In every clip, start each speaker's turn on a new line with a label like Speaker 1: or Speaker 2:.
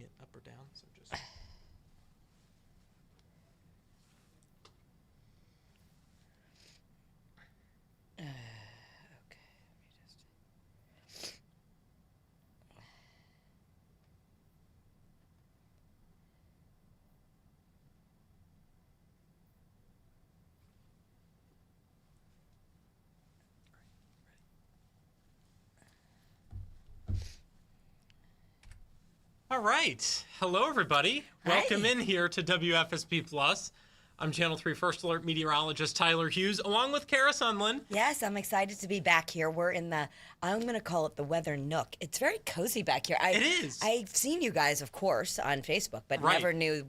Speaker 1: it up or down. So just. All right. Hello, everybody.
Speaker 2: Hi.
Speaker 1: Welcome in here to WFSB Plus. I'm Channel 3 First Alert meteorologist Tyler Hughes, along with Kara Sunland.
Speaker 2: Yes, I'm excited to be back here. We're in the, I'm going to call it the weather nook. It's very cozy back here.
Speaker 1: It is.
Speaker 2: I've seen you guys, of course, on Facebook, but
Speaker 1: Right.
Speaker 2: never knew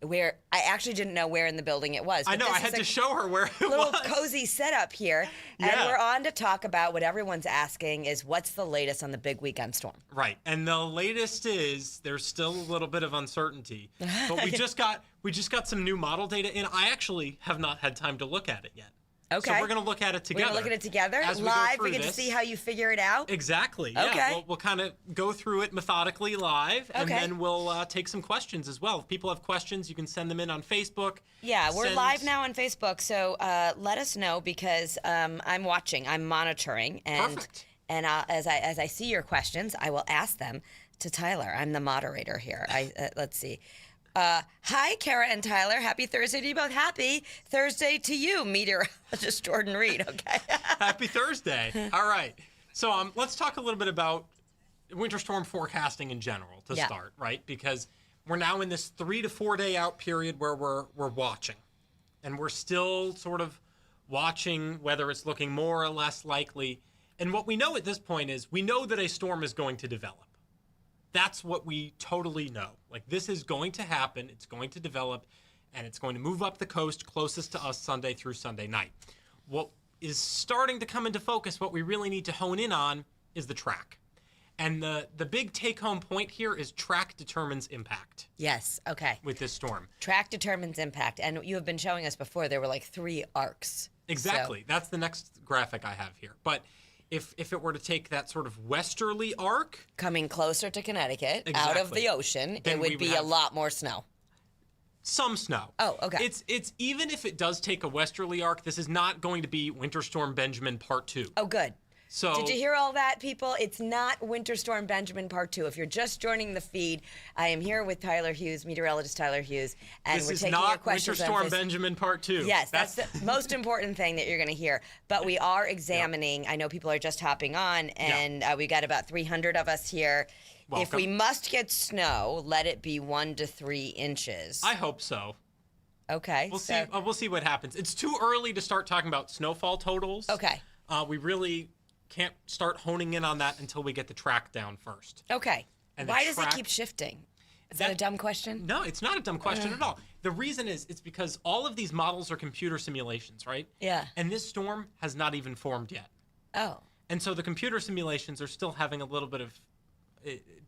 Speaker 2: where, I actually didn't know where in the building it was.
Speaker 1: I
Speaker 2: But
Speaker 1: know.
Speaker 2: this
Speaker 1: I
Speaker 2: is
Speaker 1: had
Speaker 2: a
Speaker 1: to show her where it
Speaker 2: little
Speaker 1: was.
Speaker 2: cozy setup here. And
Speaker 1: Yeah.
Speaker 2: we're on to talk about what everyone's asking is what's the latest on the big weekend storm?
Speaker 1: Right. And the latest is there's still a little bit of uncertainty. But we just got some new model data in. I actually have not had time to look at it yet.
Speaker 2: Okay.
Speaker 1: So we're going to look at it
Speaker 2: We're
Speaker 1: together.
Speaker 2: going to look at it together,
Speaker 1: as we go
Speaker 2: live.
Speaker 1: through
Speaker 2: We get to
Speaker 1: this.
Speaker 2: see how you figure it out.
Speaker 1: Exactly. Yeah.
Speaker 2: Okay.
Speaker 1: We'll kind of go through it methodically live, and
Speaker 2: Okay.
Speaker 1: then we'll take some questions as well. If people have questions, you can send them in on Facebook.
Speaker 2: Yeah, we're
Speaker 1: Send-
Speaker 2: live now on Facebook, so let us know because I'm watching, I'm monitoring, and
Speaker 1: Perfect.
Speaker 2: as I see your questions, I will ask them to Tyler. I'm the moderator here. Let's see. Hi, Kara and Tyler. Happy Thursday to you both. Happy Thursday to you, meteorologist Jordan Reed. Okay.
Speaker 1: Happy Thursday. All right. So let's talk a little bit about winter storm forecasting in general to
Speaker 2: Yeah.
Speaker 1: start, right? Because we're now in this 3 to 4 day out period where we're watching, and we're still sort of watching whether it's looking more or less likely. And what we know at this point is we know that a storm is going to develop. That's what we totally know. Like, this is going to happen. It's going to develop, and it's going to move up the coast closest to us Sunday through Sunday night. What is starting to come into focus, what we really need to hone in on, is the track. And the big take-home point here is track determines impact
Speaker 2: Yes. Okay.
Speaker 1: with this storm.
Speaker 2: Track determines impact, and you have been showing us before. There were like 3 arcs.
Speaker 1: Exactly. That's the next graphic I have here. But if it were to take that sort of westerly arc,
Speaker 2: Coming closer to Connecticut, out of
Speaker 1: Exactly.
Speaker 2: the ocean,
Speaker 1: Then
Speaker 2: it
Speaker 1: we
Speaker 2: would
Speaker 1: would
Speaker 2: be a
Speaker 1: have-
Speaker 2: lot more snow.
Speaker 1: some snow.
Speaker 2: Oh, okay.
Speaker 1: It's even if it does take a westerly arc, this is not going to be Winter Storm Benjamin Part 2.
Speaker 2: Oh, good.
Speaker 1: So
Speaker 2: Did you hear all that, people? It's not Winter Storm Benjamin Part 2. If you're just joining the feed, I am here with Tyler Hughes, meteorologist Tyler Hughes, and
Speaker 1: this
Speaker 2: we're
Speaker 1: is
Speaker 2: taking your
Speaker 1: not Winter
Speaker 2: questions on
Speaker 1: Storm
Speaker 2: Facebook.
Speaker 1: Benjamin Part 2.
Speaker 2: Yes, that's the most important thing that you're going to hear. But we are examining. I know people are just hopping on, and we got about 300 of us here. If
Speaker 1: Welcome.
Speaker 2: we must get snow, let it be 1 to 3 inches.
Speaker 1: I hope so.
Speaker 2: Okay.
Speaker 1: We'll
Speaker 2: so-
Speaker 1: see. We'll see what happens. It's too early to start talking about snowfall totals.
Speaker 2: Okay.
Speaker 1: We really can't start honing in on that until we get the track down first.
Speaker 2: Okay.
Speaker 1: And the
Speaker 2: Why does it
Speaker 1: track-
Speaker 2: keep shifting? Is that a
Speaker 1: That-
Speaker 2: dumb question?
Speaker 1: No, it's not a dumb question at all. The reason is it's because all of these models are computer simulations, right?
Speaker 2: Yeah.
Speaker 1: And this storm has not even formed yet.
Speaker 2: Oh.
Speaker 1: And so the computer simulations are still having a little bit of,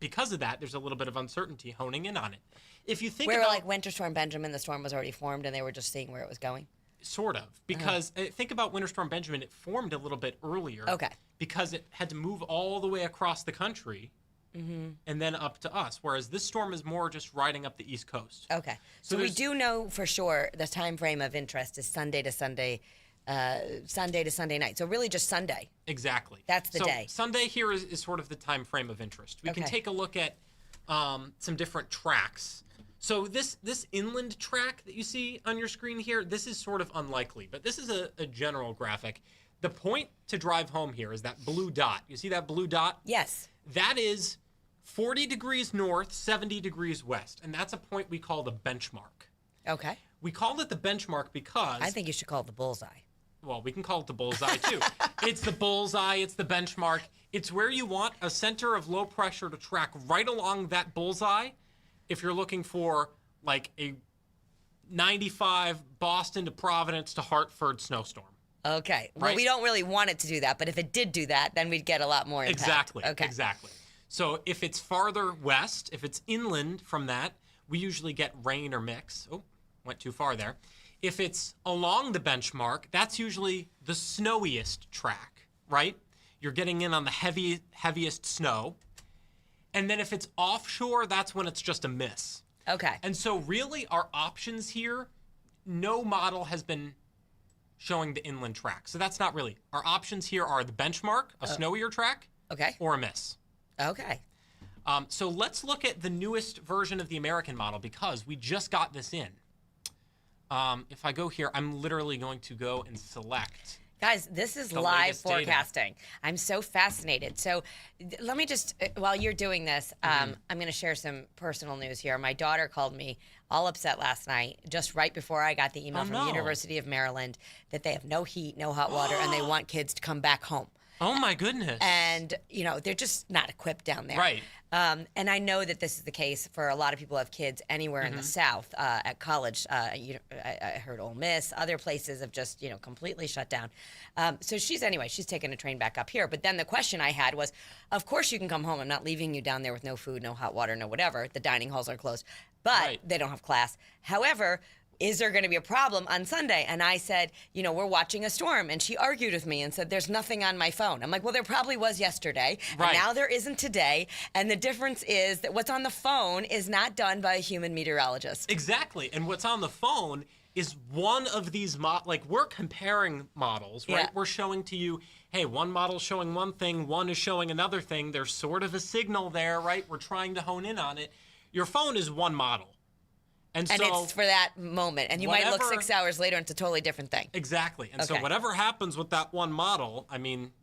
Speaker 1: because of that, there's a little bit of uncertainty honing in on it. If you think
Speaker 2: We were
Speaker 1: about,
Speaker 2: like Winter Storm Benjamin, the storm was already formed, and they were just seeing where it was going.
Speaker 1: sort of, because think about Winter Storm Benjamin, it formed a little bit earlier.
Speaker 2: Okay.
Speaker 1: Because it had to move all the way across the country and then up to us, whereas this storm is more just riding up the East Coast.
Speaker 2: Okay.
Speaker 1: So
Speaker 2: So we
Speaker 1: there's-
Speaker 2: do know for sure the time frame of interest is Sunday to Sunday night. So really just Sunday.
Speaker 1: Exactly.
Speaker 2: That's the
Speaker 1: so
Speaker 2: day.
Speaker 1: Sunday here is sort of the time frame of interest. We can
Speaker 2: Okay.
Speaker 1: take a look at some different tracks. So this inland track that you see on your screen here, this is sort of unlikely, but this is a general graphic. The point to drive home here is that blue dot. You see that blue dot?
Speaker 2: Yes.
Speaker 1: That is 40 degrees north, 70 degrees west, and that's a point we call the benchmark.
Speaker 2: Okay.
Speaker 1: We call it the benchmark because
Speaker 2: I think you should call it the bullseye.
Speaker 1: well, we can call it the bullseye too. It's the bullseye, it's the benchmark. It's where you want a center of low pressure to track right along that bullseye if you're looking for like a 95 Boston to Providence to Hartford snowstorm.
Speaker 2: Okay. Well,
Speaker 1: Right.
Speaker 2: we don't really want it to do that, but if it did do that, then we'd get a lot more impact.
Speaker 1: Exactly.
Speaker 2: Okay.
Speaker 1: Exactly. So if it's farther west, if it's inland from that, we usually get rain or mix. Oh, went too far there. If it's along the benchmark, that's usually the snowiest track, right? You're getting in on the heaviest snow. And then if it's offshore, that's when it's just a miss.
Speaker 2: Okay.
Speaker 1: And so really our options here, no model has been showing the inland track. So that's not really. Our options here are the benchmark, a snowier track,
Speaker 2: Okay.
Speaker 1: or a miss.
Speaker 2: Okay.
Speaker 1: So let's look at the newest version of the American model because we just got this in. If I go here, I'm literally going to go and select.
Speaker 2: Guys, this is
Speaker 1: The
Speaker 2: live
Speaker 1: latest data.
Speaker 2: forecasting. I'm so fascinated. So let me just, while you're doing this, I'm going to share some personal news here. My daughter called me all upset last night, just right before I got the email from the University of Maryland that they have no heat, no hot water, and they want kids to come back home.
Speaker 1: Oh my goodness.
Speaker 2: And, they're just not equipped down there.
Speaker 1: Right.
Speaker 2: And I know that this is the case for a lot of people who have kids anywhere in the South at college. I heard Ole Miss, other places have just, completely shut down. So she's taking a train back up here. But then the question I had was, of course you can come home. I'm not leaving you down there with no food, no hot water, no whatever. The dining halls are closed. But they don't have class. However, is there going to be a problem on Sunday? And I said, we're watching a storm. And she argued with me and said, there's nothing on my phone. I'm like, well, there probably was yesterday.
Speaker 1: Right.
Speaker 2: And now there isn't today. And the difference is that what's on the phone is not done by a human meteorologist.
Speaker 1: Exactly. And what's on the phone is one of these, we're comparing models, right?
Speaker 2: Yeah.
Speaker 1: We're showing to you, hey, one model's showing one thing, one is showing another thing. There's sort of a signal there, right? We're trying to hone in on it. Your phone is one model. And so,
Speaker 2: it's for that moment. And you might look
Speaker 1: whatever-
Speaker 2: 6 hours later and it's a totally different thing.
Speaker 1: Exactly. And so
Speaker 2: Okay.
Speaker 1: whatever happens with that one model,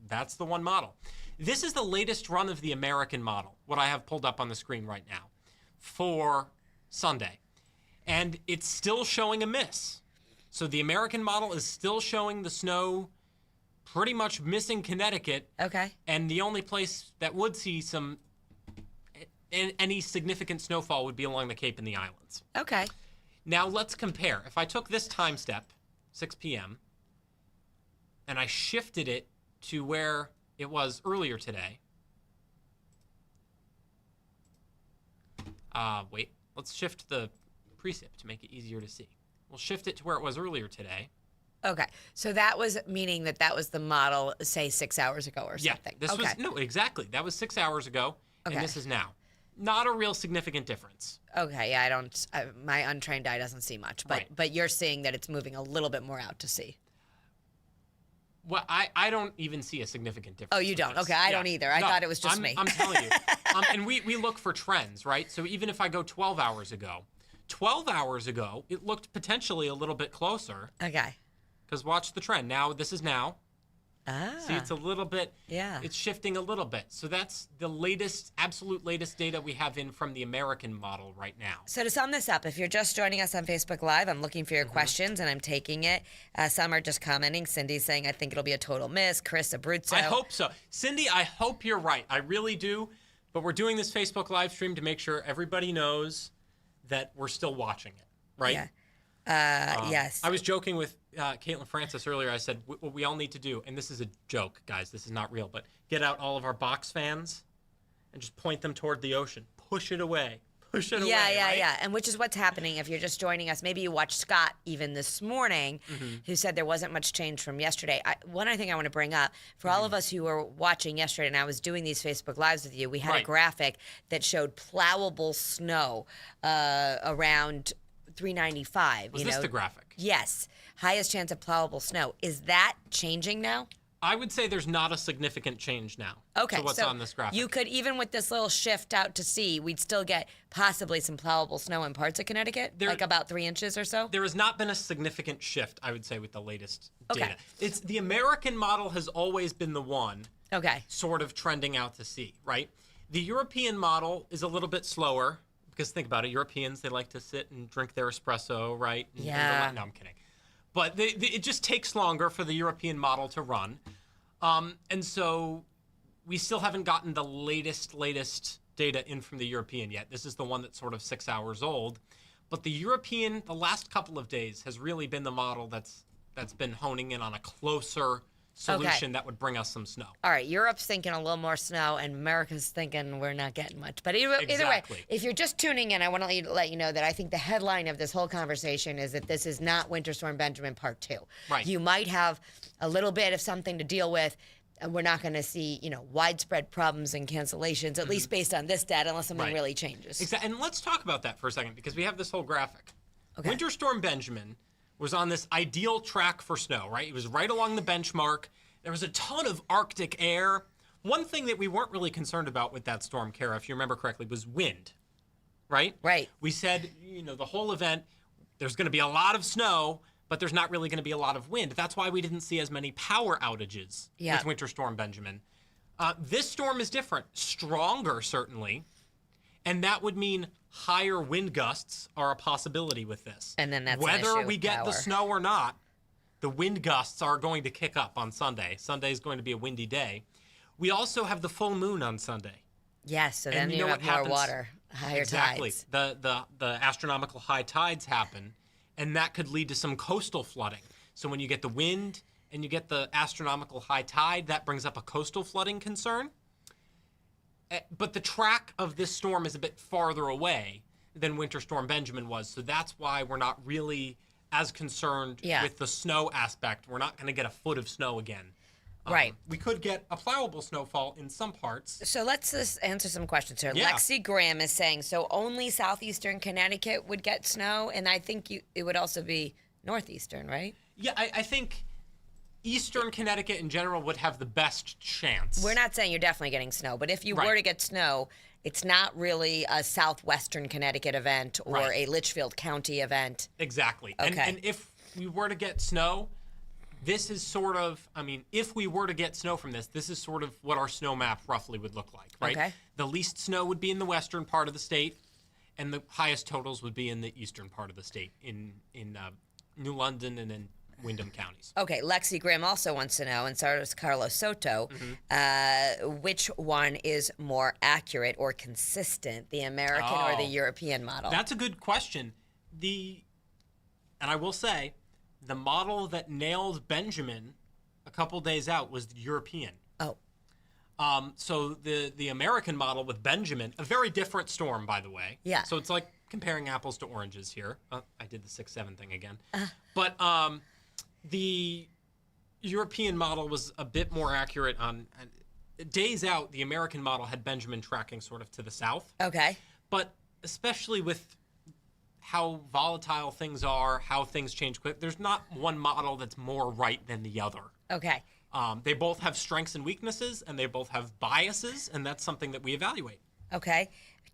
Speaker 1: that's the one model. This is the latest run of the American model, what I have pulled up on the screen right now for Sunday. And it's still showing a miss. So the American model is still showing the snow pretty much missing Connecticut.
Speaker 2: Okay.
Speaker 1: And the only place that would see any significant snowfall would be along the Cape and the islands.
Speaker 2: Okay.
Speaker 1: Now let's compare. If I took this time step, 6 p.m., and I shifted it to where it was earlier today. Let's shift the precip to make it easier to see. We'll shift it to where it was earlier today.
Speaker 2: Okay. So that was meaning that was the model, say, 6 hours ago or something.
Speaker 1: Exactly. That was 6 hours ago,
Speaker 2: Okay.
Speaker 1: and this is now. Not a real significant difference.
Speaker 2: Okay. Yeah, my untrained eye doesn't see much, but
Speaker 1: Right.
Speaker 2: but you're seeing that it's moving a little bit more out to sea.
Speaker 1: Well, I don't even see a significant difference.
Speaker 2: Oh, you
Speaker 1: with
Speaker 2: don't?
Speaker 1: this.
Speaker 2: Okay, I don't either. I thought it was just
Speaker 1: I'm,
Speaker 2: me.
Speaker 1: I'm telling you. And we look for trends, right? So even if I go 12 hours ago, it looked potentially a little bit closer.
Speaker 2: Okay.
Speaker 1: Because watch the trend. Now, this is now.
Speaker 2: Ah.
Speaker 1: See, it's a little bit.
Speaker 2: Yeah.
Speaker 1: It's shifting a little bit. So that's the absolute latest data we have in from the American model right now.
Speaker 2: So to sum this up, if you're just joining us on Facebook Live, I'm looking for your questions and I'm taking it. Some are just commenting. Cindy's saying, I think it'll be a total miss. Chris Abruzzo.
Speaker 1: I hope so. Cindy, I hope you're right. I really do. But we're doing this Facebook live stream to make sure everybody knows that we're still watching it, right?
Speaker 2: Yeah. Yes.
Speaker 1: I was joking with Caitlin Francis earlier. I said, what we all need to do, and this is a joke, guys, this is not real, but get out all of our box fans and just point them toward the ocean. Push it away. Push it away. Right?
Speaker 2: Yeah. And which is what's happening if you're just joining us. Maybe you watched Scott even this morning, who said there wasn't much change from yesterday. One other thing I want to bring up, for all of us who were watching yesterday, and I was doing these Facebook Lives with you, we had a graphic that showed plowable snow around 395.
Speaker 1: Was this the graphic?
Speaker 2: Yes. Highest chance of plowable snow. Is that changing now?
Speaker 1: I would say there's not a significant change now.
Speaker 2: Okay.
Speaker 1: To what's on this graphic.
Speaker 2: You could, even with this little shift out to sea, we'd still get possibly some plowable snow in parts of Connecticut, like about 3 inches or so?
Speaker 1: There has not been a significant shift, I would say, with the latest
Speaker 2: Okay.
Speaker 1: data. It's the American model has always been the one
Speaker 2: Okay.
Speaker 1: sort of trending out to sea, right? The European model is a little bit slower because think about it. Europeans, they like to sit and drink their espresso, right? And
Speaker 2: Yeah.
Speaker 1: no, I'm kidding. But it just takes longer for the European model to run. And so we still haven't gotten the latest data in from the European yet. This is the one that's sort of 6 hours old. But the last couple of days has really been the model that's been honing in on a closer solution that would bring us some snow.
Speaker 2: All right, Europe's thinking a little more snow, and America's thinking we're not getting much. But either way,
Speaker 1: Exactly.
Speaker 2: if you're just tuning in, I want to let you know that I think the headline of this whole conversation is that this is not Winter Storm Benjamin Part 2.
Speaker 1: Right.
Speaker 2: You might have a little bit of something to deal with we're not going to see, widespread problems and cancellations, at least based on this data, unless something
Speaker 1: Right.
Speaker 2: really changes.
Speaker 1: Exactly. And let's talk about that for a second because we have this whole graphic.
Speaker 2: Okay.
Speaker 1: Winter Storm Benjamin was on this ideal track for snow, right? It was right along the benchmark. There was a ton of Arctic air. One thing that we weren't really concerned about with that storm, Kara, if you remember correctly, was wind, right?
Speaker 2: Right.
Speaker 1: We said, the whole event, there's going to be a lot of snow, but there's not really going to be a lot of wind. That's why we didn't see as many power outages with Winter Storm Benjamin. This storm is different, stronger certainly, and that would mean higher wind gusts are a possibility with this.
Speaker 2: And then that's an
Speaker 1: whether
Speaker 2: issue
Speaker 1: we
Speaker 2: with
Speaker 1: get the
Speaker 2: power.
Speaker 1: snow or not, the wind gusts are going to kick up on Sunday. Sunday is going to be a windy day. We also have the full moon on Sunday.
Speaker 2: Yes, so then
Speaker 1: And you
Speaker 2: you
Speaker 1: know
Speaker 2: have
Speaker 1: what
Speaker 2: more
Speaker 1: happens?
Speaker 2: water, higher
Speaker 1: Exactly.
Speaker 2: tides.
Speaker 1: The astronomical high tides happen, and that could lead to some coastal flooding. So when you get the wind and you get the astronomical high tide, that brings up a coastal flooding concern. But the track of this storm is a bit farther away than Winter Storm Benjamin was, so that's why we're not really as concerned with the snow aspect. We're not going to get a foot of snow again.
Speaker 2: Right.
Speaker 1: We could get a plowable snowfall in some parts.
Speaker 2: So let's just answer some questions here.
Speaker 1: Yeah.
Speaker 2: Lexi Graham is saying, so only southeastern Connecticut would get snow, and I think it would also be northeastern, right?
Speaker 1: Yeah, I think eastern Connecticut in general would have the best chance.
Speaker 2: We're not saying you're definitely getting snow, but if you were to get snow, it's not really a southwestern Connecticut event or a Litchfield County event.
Speaker 1: Exactly.
Speaker 2: Okay.
Speaker 1: And if we were to get snow, this is sort of, if we were to get snow from this is sort of what our snow map roughly would look like, right?
Speaker 2: Okay.
Speaker 1: The least snow would be in the western part of the state, and the highest totals would be in the eastern part of the state, in New London and in Windham counties.
Speaker 2: Okay, Lexi Graham also wants to know, and so does Carlos Soto, which one is more accurate or consistent, the American or the European model?
Speaker 1: That's a good question. And I will say, the model that nailed Benjamin a couple days out was the European.
Speaker 2: Oh.
Speaker 1: So the American model with Benjamin, a very different storm, by the way.
Speaker 2: Yeah.
Speaker 1: So it's like comparing apples to oranges here. I did the 6-7 thing again. But the European model was a bit more accurate on days out. The American model had Benjamin tracking sort of to the south.
Speaker 2: Okay.
Speaker 1: But especially with how volatile things are, how things change quick, there's not one model that's more right than the other.
Speaker 2: Okay.
Speaker 1: They both have strengths and weaknesses, and they both have biases, and that's something that we evaluate.
Speaker 2: Okay.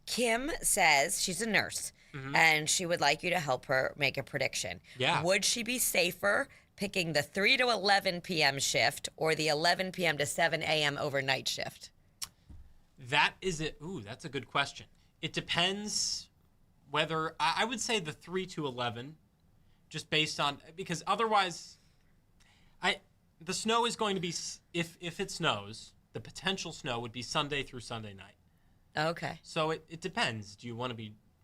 Speaker 2: Kim says she's a nurse, and she would like you to help her make a prediction.
Speaker 1: Yeah.
Speaker 2: Would she be safer picking the 3 to 11 p.m. shift or the 11 p.m. to 7 a.m. overnight shift?
Speaker 1: That is it. Ooh, that's a good question. It depends whether I would say the 3 to 11, just based on, because otherwise, the snow is going to be, if it snows, the potential snow would be Sunday through Sunday night.
Speaker 2: Okay.
Speaker 1: So it depends.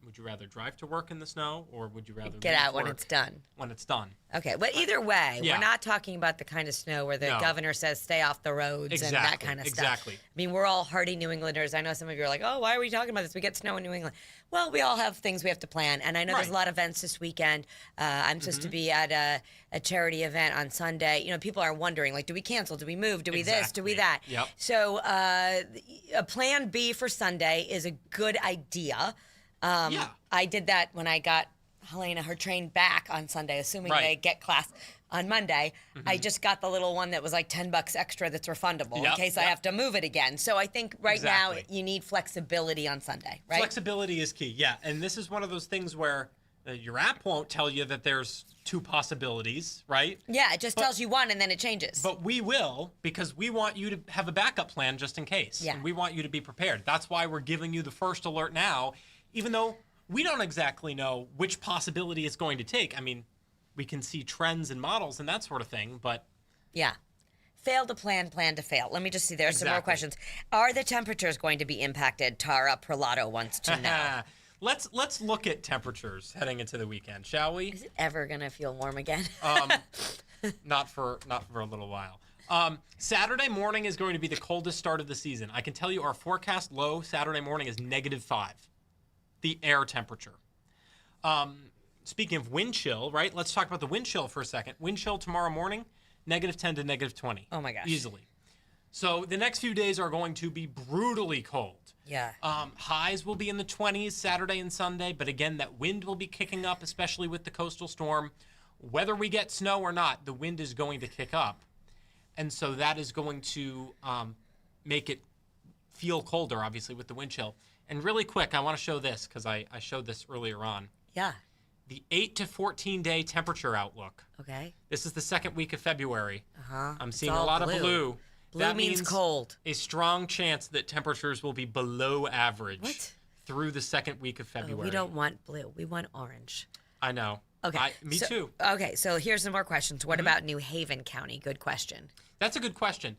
Speaker 1: Would you rather drive to work in the snow, or would you rather
Speaker 2: Get
Speaker 1: leave
Speaker 2: out when
Speaker 1: work
Speaker 2: it's done.
Speaker 1: When it's done.
Speaker 2: Okay, but either way,
Speaker 1: Yeah.
Speaker 2: we're not talking about the kind of snow where the
Speaker 1: No.
Speaker 2: governor says stay off the roads and that kind of stuff.
Speaker 1: Exactly.
Speaker 2: I mean, we're all hardy New Englanders. I know some of you are like, oh, why are we talking about this? We get snow in New England. Well, we all have things we have to plan. And I know there's a lot of events this weekend. I'm supposed to be at a charity event on Sunday. You know, people are wondering, like, do we cancel? Do we move? Do we this? Do we that?
Speaker 1: Yep.
Speaker 2: So a plan B for Sunday is a good idea.
Speaker 1: Yeah.
Speaker 2: I did that when I got Helena her train back on Sunday, assuming
Speaker 1: Right.
Speaker 2: they get class on Monday. I just got the little one that was like $10 extra that's refundable in
Speaker 1: Yep,
Speaker 2: case I
Speaker 1: yep.
Speaker 2: have to move it again. So I think right now
Speaker 1: Exactly.
Speaker 2: you need flexibility on Sunday, right?
Speaker 1: Flexibility is key, yeah. And this is one of those things where your app won't tell you that there's two possibilities, right?
Speaker 2: Yeah, it just tells you one and then it changes.
Speaker 1: But we will, because we want you to have a backup plan just in case.
Speaker 2: Yeah.
Speaker 1: And we want you to be prepared. That's why we're giving you the first alert now, even though we don't exactly know which possibility it's going to take. I mean, we can see trends and models and that sort of thing, but
Speaker 2: Yeah. Fail to plan, plan to fail. Let me just see. There are some more
Speaker 1: Exactly.
Speaker 2: questions. Are the temperatures going to be impacted? Tara Prelato wants to know.
Speaker 1: let's look at temperatures heading into the weekend, shall we?
Speaker 2: Is it ever going to feel warm again?
Speaker 1: Not for a little while. Saturday morning is going to be the coldest start of the season. I can tell you our forecast low Saturday morning is -5, the air temperature. Speaking of wind chill, right? Let's talk about the wind chill for a second. Wind chill tomorrow morning, -10 to -20.
Speaker 2: Oh my gosh.
Speaker 1: Easily. So the next few days are going to be brutally cold.
Speaker 2: Yeah.
Speaker 1: Highs will be in the 20s Saturday and Sunday, but again, that wind will be kicking up, especially with the coastal storm. Whether we get snow or not, the wind is going to kick up. And so that is going to make it feel colder, obviously, with the wind chill. And really quick, I want to show this because I showed this earlier on.
Speaker 2: Yeah.
Speaker 1: The 8 to 14-day temperature outlook.
Speaker 2: Okay.
Speaker 1: This is the second week of February.
Speaker 2: Uh-huh.
Speaker 1: I'm seeing a lot of blue.
Speaker 2: Blue
Speaker 1: That
Speaker 2: means cold.
Speaker 1: A strong chance that temperatures will be below average through the second week of February.
Speaker 2: We don't want blue. We want orange.
Speaker 1: I know.
Speaker 2: Okay.
Speaker 1: Me too.
Speaker 2: Okay, so here's some more questions. What about New Haven County? Good question.
Speaker 1: That's a good question.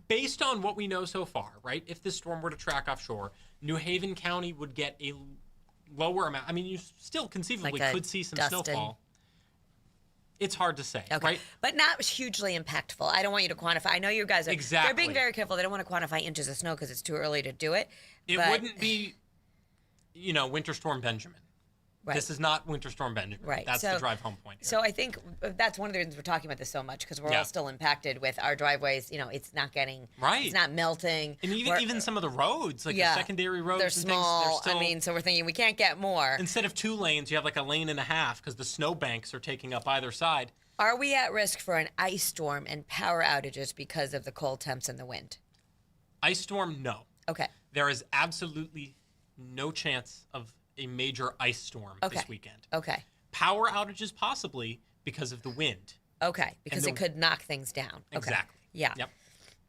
Speaker 1: Based on what we know so far, right, if this storm were to track offshore, New Haven County would get a lower amount. I mean, you still conceivably could see some snowfall. It's hard to say, right?
Speaker 2: But not hugely impactful. I don't want you to quantify. I know you guys are they're being very careful. They don't want to quantify inches of snow because it's too early to do it.
Speaker 1: It wouldn't be, Winter Storm Benjamin.
Speaker 2: Right.
Speaker 1: This is not Winter Storm Benjamin.
Speaker 2: Right.
Speaker 1: That's the drive home point here.
Speaker 2: So I think that's one of the reasons we're talking about this so much because we're all still impacted with our driveways. It's not getting it's not melting.
Speaker 1: And even some of the roads, like the secondary roads,
Speaker 2: they're
Speaker 1: and
Speaker 2: small.
Speaker 1: Things, they're still,
Speaker 2: so we're thinking we can't get more.
Speaker 1: Instead of 2 lanes, you have like a lane and a half because the snow banks are taking up either side.
Speaker 2: Are we at risk for an ice storm and power outages because of the cold temps and the wind?
Speaker 1: Ice storm, no.
Speaker 2: Okay.
Speaker 1: There is absolutely no chance of a major ice storm this weekend.
Speaker 2: Okay.
Speaker 1: Power outages possibly because of the wind.
Speaker 2: Okay, because it could knock things down.
Speaker 1: Exactly.
Speaker 2: Okay. Yeah.
Speaker 1: Yep.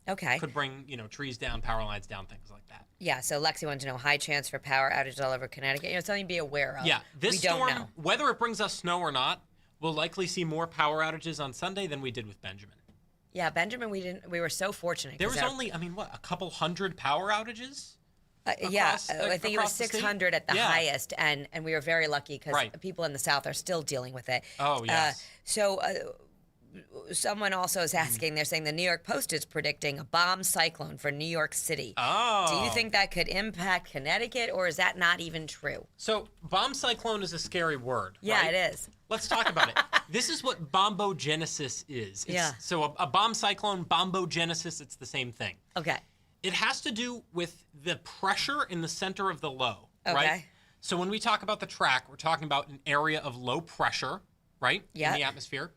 Speaker 2: Okay.
Speaker 1: Could bring, trees down, power lines down, things like that.
Speaker 2: Yeah, so Lexi wanted to know high chance for power outages all over Connecticut. Something to be aware of.
Speaker 1: Yeah, this storm,
Speaker 2: don't know.
Speaker 1: whether it brings us snow or not, we'll likely see more power outages on Sunday than we did with Benjamin.
Speaker 2: Yeah, Benjamin, we were so fortunate.
Speaker 1: There was only, a couple hundred power outages?
Speaker 2: I think it was 600 at the highest, and we were very lucky because people in the South are still dealing with it.
Speaker 1: Oh, yes.
Speaker 2: Someone also is asking, they're saying the New York Post is predicting a bomb cyclone for New York City.
Speaker 1: Oh.
Speaker 2: Do you think that could impact Connecticut, or is that not even true?
Speaker 1: So bomb cyclone is a scary word,
Speaker 2: Yeah,
Speaker 1: right?
Speaker 2: it is.
Speaker 1: Let's talk about it. This is what bombogenesis is. So a bomb cyclone, bombogenesis, it's the same thing.
Speaker 2: Okay.
Speaker 1: It has to do with the pressure in the center of the low,
Speaker 2: okay.
Speaker 1: right? So when we talk about the track, we're talking about an area of low pressure, right, in the atmosphere.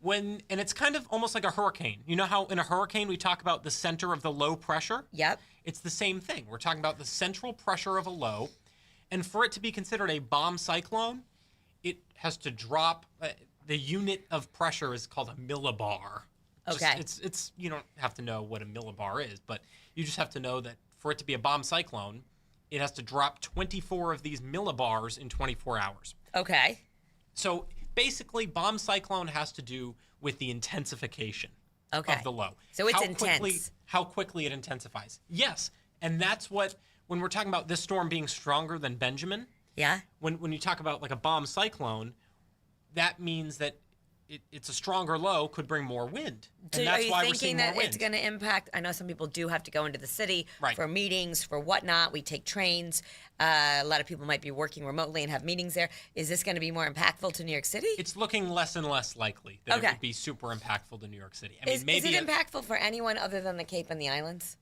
Speaker 1: And it's kind of almost like a hurricane. You know how in a hurricane we talk about the center of the low pressure?
Speaker 2: Yep.
Speaker 1: It's the same thing. We're talking about the central pressure of a low. And for it to be considered a bomb cyclone, it has to drop. The unit of pressure is called a millibar.
Speaker 2: Okay.
Speaker 1: It's you don't have to know what a millibar is, but you just have to know that for it to be a bomb cyclone, it has to drop 24 of these millibars in 24 hours.
Speaker 2: Okay.
Speaker 1: So basically, bomb cyclone has to do with the intensification of the low.
Speaker 2: So it's intense.
Speaker 1: How quickly it intensifies. Yes, and that's what, when we're talking about this storm being stronger than Benjamin, when you talk about like a bomb cyclone, that means that it's a stronger low, could bring more wind. And that's why we're seeing more wind.
Speaker 2: Are you thinking that it's going to impact? I know some people do have to go into the city for meetings, for whatnot. We take trains. A lot of people might be working remotely and have meetings there. Is this going to be more impactful to New York City?
Speaker 1: It's looking less and less likely that it would be super impactful to New York City.
Speaker 2: Is it impactful for anyone other than the Cape and the Islands?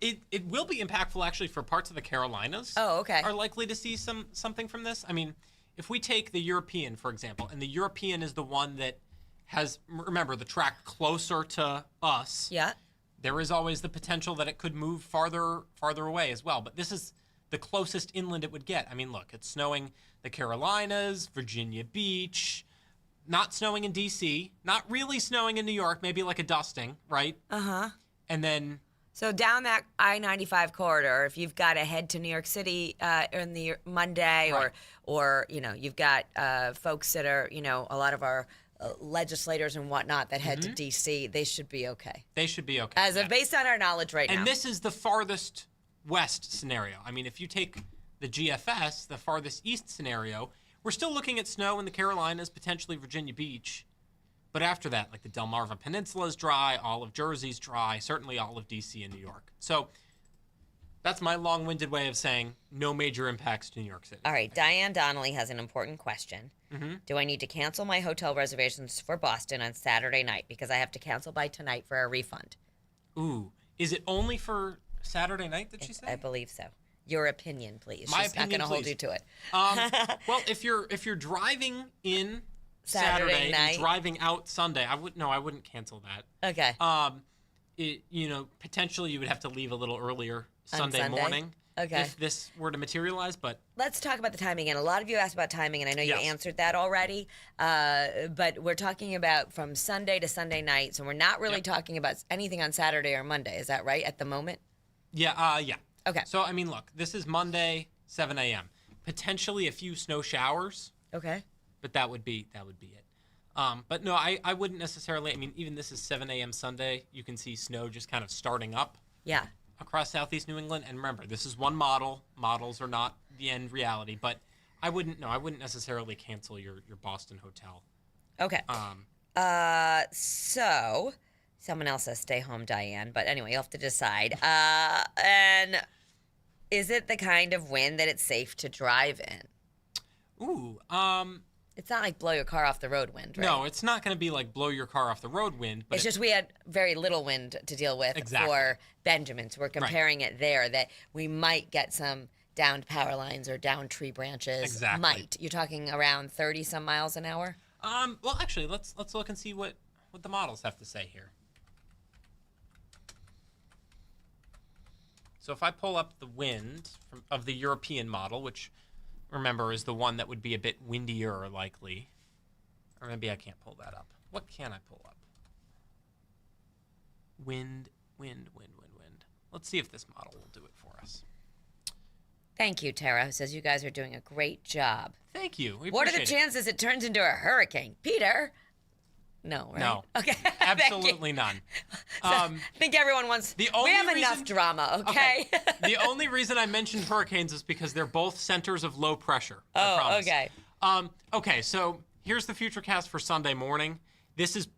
Speaker 1: It will be impactful actually for parts of the Carolinas.
Speaker 2: Oh, okay.
Speaker 1: Are likely to see something from this. I mean, if we take the European, for example, and the European is the one that has, remember, the track closer to us.
Speaker 2: Yeah.
Speaker 1: There is always the potential that it could move farther away as well. But this is the closest inland it would get. I mean, look, it's snowing the Carolinas, Virginia Beach, not snowing in D.C., not really snowing in New York, maybe like a dusting, right?
Speaker 2: Uh-huh.
Speaker 1: And then...
Speaker 2: So down that I-95 corridor, if you've got to head to New York City on the Monday, or you've got folks that are, a lot of our legislators and whatnot that head to D.C., they should be okay.
Speaker 1: They should be okay.
Speaker 2: Based on our knowledge right now.
Speaker 1: And this is the farthest west scenario. I mean, if you take the GFS, the farthest east scenario, we're still looking at snow in the Carolinas, potentially Virginia Beach. But after that, like the Delmarva Peninsula is dry, all of Jersey's dry, certainly all of D.C. and New York. So that's my long-winded way of saying no major impacts to New York City.
Speaker 2: All right, Diane Donnelly has an important question. Do I need to cancel my hotel reservations for Boston on Saturday night because I have to cancel by tonight for a refund?
Speaker 1: Ooh, is it only for Saturday night, did she say?
Speaker 2: I believe so. Your opinion, please.
Speaker 1: My
Speaker 2: She's
Speaker 1: opinion,
Speaker 2: not going to hold
Speaker 1: please.
Speaker 2: you to it.
Speaker 1: Well, if you're driving in
Speaker 2: Saturday
Speaker 1: Saturday
Speaker 2: night.
Speaker 1: and driving out Sunday, I wouldn't cancel that.
Speaker 2: Okay.
Speaker 1: Potentially you would have to leave a little earlier
Speaker 2: On
Speaker 1: Sunday
Speaker 2: Sunday?
Speaker 1: morning
Speaker 2: Okay.
Speaker 1: if this were to materialize, but
Speaker 2: Let's talk about the timing. And a lot of you asked about timing, and I know you
Speaker 1: Yes.
Speaker 2: answered that already. But we're talking about from Sunday to Sunday night, so we're not really
Speaker 1: Yep.
Speaker 2: talking about anything on Saturday or Monday. Is that right at the moment?
Speaker 1: yeah.
Speaker 2: Okay.
Speaker 1: So, I mean, look, this is Monday, 7 a.m. Potentially a few snow showers,
Speaker 2: Okay.
Speaker 1: but that would be it. But no, I wouldn't necessarily. I mean, even this is 7 a.m. Sunday. You can see snow just kind of starting up
Speaker 2: Yeah.
Speaker 1: across southeast New England. And remember, this is one model. Models are not the end reality. But I wouldn't necessarily cancel your Boston hotel.
Speaker 2: Okay.
Speaker 1: Um,
Speaker 2: So someone else says stay home, Diane. But anyway, you'll have to decide. And is it the kind of wind that it's safe to drive in?
Speaker 1: ooh.
Speaker 2: It's not like blow your car off the road wind, right?
Speaker 1: No, it's not going to be like blow your car off the road wind. But
Speaker 2: It's just we had very little wind to deal with
Speaker 1: Exactly.
Speaker 2: for Benjamin. So we're comparing it there that we might get some downed power lines or downed tree branches.
Speaker 1: Exactly.
Speaker 2: Might. You're talking around 30 some miles an hour?
Speaker 1: Well, actually, let's look and see what the models have to say here. So if I pull up the wind of the European model, which remember is the one that would be a bit windier likely, or maybe I can't pull that up. What can I pull up? Wind. Let's see if this model will do it for us.
Speaker 2: Thank you, Tara, who says you guys are doing a great job.
Speaker 1: Thank you. We
Speaker 2: What are the
Speaker 1: appreciate it.
Speaker 2: chances it turns into a hurricane? Peter? No, right?
Speaker 1: No.
Speaker 2: Okay. Thank you.
Speaker 1: Absolutely none.
Speaker 2: I think everyone wants.
Speaker 1: the
Speaker 2: We
Speaker 1: only
Speaker 2: have enough
Speaker 1: reason-
Speaker 2: drama, okay?
Speaker 1: The only reason I mentioned hurricanes is because they're both centers of low pressure. I
Speaker 2: Oh,
Speaker 1: promise.
Speaker 2: okay.
Speaker 1: Okay, so here's the futurecast for Sunday morning. This is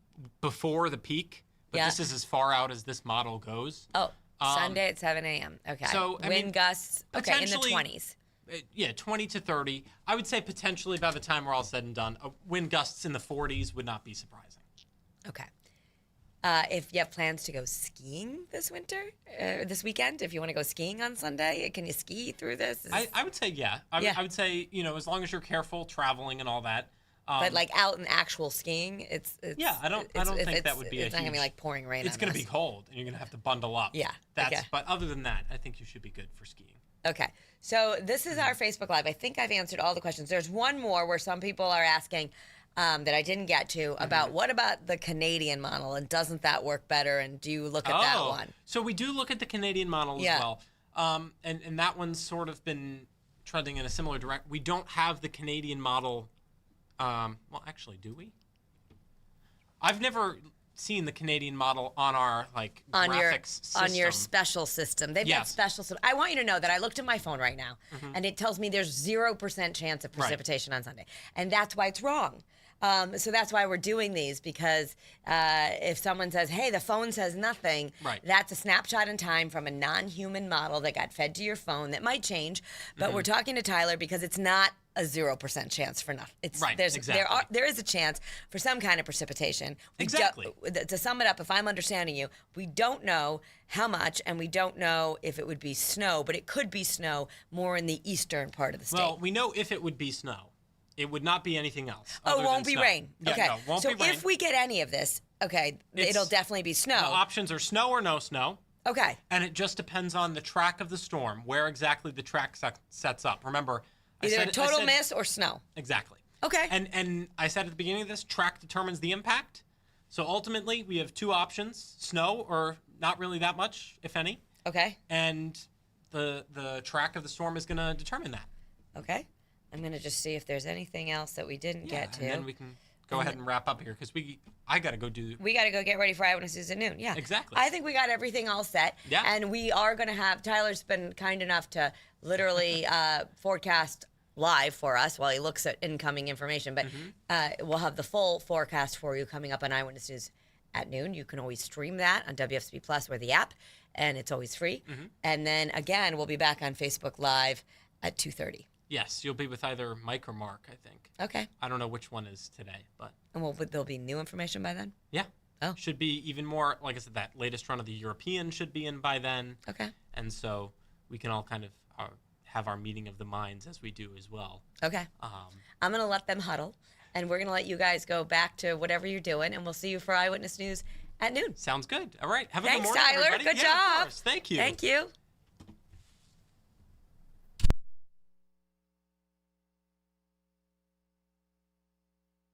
Speaker 1: before the peak, but
Speaker 2: Yeah.
Speaker 1: this is as far out as this model goes.
Speaker 2: Oh, Sunday at 7 a.m. Okay.
Speaker 1: so, I
Speaker 2: Wind
Speaker 1: mean,
Speaker 2: gusts, okay, in the
Speaker 1: potentially-
Speaker 2: 20s.
Speaker 1: Yeah, 20 to 30. I would say potentially by the time we're all said and done, wind gusts in the 40s would not be surprising.
Speaker 2: Okay. If you have plans to go skiing this winter, this weekend, if you want to go skiing on Sunday, can you ski through this?
Speaker 1: I would say, yeah.
Speaker 2: Yeah.
Speaker 1: I would say, as long as you're careful traveling and all that.
Speaker 2: But like out in actual skiing, it's
Speaker 1: Yeah, I don't think that would be
Speaker 2: It's
Speaker 1: a
Speaker 2: not gonna be
Speaker 1: huge-
Speaker 2: like pouring rain.
Speaker 1: It's
Speaker 2: going to
Speaker 1: be cold, and you're going to have to bundle up.
Speaker 2: Yeah,
Speaker 1: That's.
Speaker 2: okay.
Speaker 1: But other than that, I think you should be good for skiing.
Speaker 2: Okay. So this is our Facebook Live. I think I've answered all the questions. There's one more where some people are asking that I didn't get to about what about the Canadian model, and doesn't that work better, and do you look at that one?
Speaker 1: So we do look at the Canadian model
Speaker 2: Yeah.
Speaker 1: as well. And that one's sort of been trending in a similar direction. We don't have the Canadian model. Well, actually, do we? I've never seen the Canadian model on our
Speaker 2: on your
Speaker 1: graphics system.
Speaker 2: on your special system. They've got
Speaker 1: Yes.
Speaker 2: special system. I want you to know that I looked at my phone right now, and it tells me there's 0% chance of precipitation on Sunday, and that's why it's wrong. So that's why we're doing these, because if someone says, hey, the phone says nothing,
Speaker 1: Right.
Speaker 2: that's a snapshot in time from a non-human model that got fed to your phone that might change. But we're talking to Tyler because it's not a 0% chance for nothing. It's
Speaker 1: Right, exactly.
Speaker 2: there is a chance for some kind of precipitation.
Speaker 1: Exactly.
Speaker 2: To sum it up, if I'm understanding you, we don't know how much, and we don't know if it would be snow, but it could be snow more in the eastern part of the state.
Speaker 1: Well, we know if it would be snow. It would not be anything else.
Speaker 2: Oh,
Speaker 1: other
Speaker 2: it won't
Speaker 1: than
Speaker 2: be
Speaker 1: snow.
Speaker 2: rain.
Speaker 1: Yeah,
Speaker 2: Okay.
Speaker 1: no, won't
Speaker 2: so
Speaker 1: be rain.
Speaker 2: if we get any of this, okay,
Speaker 1: It's-
Speaker 2: it'll definitely be
Speaker 1: The
Speaker 2: snow.
Speaker 1: options are snow or no snow.
Speaker 2: Okay.
Speaker 1: And it just depends on the track of the storm, where exactly the track sets up. Remember,
Speaker 2: Either
Speaker 1: I
Speaker 2: a
Speaker 1: said,
Speaker 2: total miss or snow.
Speaker 1: Exactly.
Speaker 2: Okay.
Speaker 1: And I said at the beginning of this, track determines the impact. So ultimately, we have two options: snow or not really that much, if any.
Speaker 2: Okay.
Speaker 1: And the track of the storm is going to determine that.
Speaker 2: Okay. I'm going to just see if there's anything else that we didn't get to.
Speaker 1: And then we can go ahead and wrap up here because I got to go do.
Speaker 2: We got to go get ready for Eyewitnesses at noon. Yeah.
Speaker 1: Exactly.
Speaker 2: I think we got everything all set.
Speaker 1: Yeah.
Speaker 2: And we are going to have, Tyler's been kind enough to literally forecast live for us while he looks at incoming information. But we'll have the full forecast for you coming up on Eyewitnesses at noon. You can always stream that on WFSB Plus or the app, and it's always free. And then again, we'll be back on Facebook Live at 2:30.
Speaker 1: Yes, you'll be with either Mike or Mark, I think.
Speaker 2: Okay.
Speaker 1: I don't know which one is today, but
Speaker 2: And there'll be new information by then?
Speaker 1: yeah.
Speaker 2: Oh.
Speaker 1: should be even more. Like I said, that latest run of the European should be in by then.
Speaker 2: Okay.
Speaker 1: And so we can all kind of have our meeting of the minds as we do as well.
Speaker 2: Okay. I'm going to let them huddle, and we're going to let you guys go back to whatever you're doing, and we'll see you for Eyewitness News at noon.
Speaker 1: Sounds good. All right. Have a
Speaker 2: Thanks,
Speaker 1: good morning,
Speaker 2: Tyler.
Speaker 1: everybody.
Speaker 2: Good
Speaker 1: Yeah, of
Speaker 2: job.
Speaker 1: course. Thank you.
Speaker 2: Thank you.